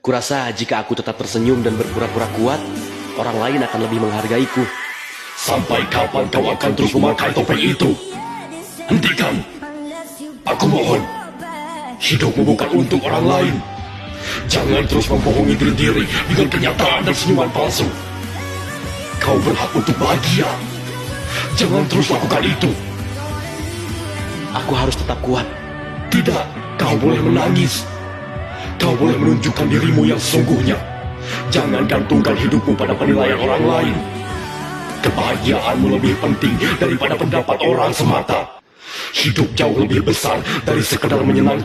Kurasa jika aku tetap tersenyum dan berpura-pura kuat, orang lain akan lebih menghargaiku. Sampai kapan kau akan terus memakai topeng itu? Hentikan! Aku mohon. Hidupmu bukan untuk orang lain. Jangan terus membohongi diri diri dengan kenyataan dan senyuman palsu. Kau berhak untuk bahagia. Jangan terus lakukan itu. Aku harus tetap kuat. Tidak, kau boleh menangis. Kau boleh menunjukkan dirimu yang sesungguhnya. Jangan gantungkan hidupmu pada penilaian orang lain. Kebahagiaanmu lebih penting daripada pendapat orang semata. Hidup jauh lebih besar dari sekedar menyenangkan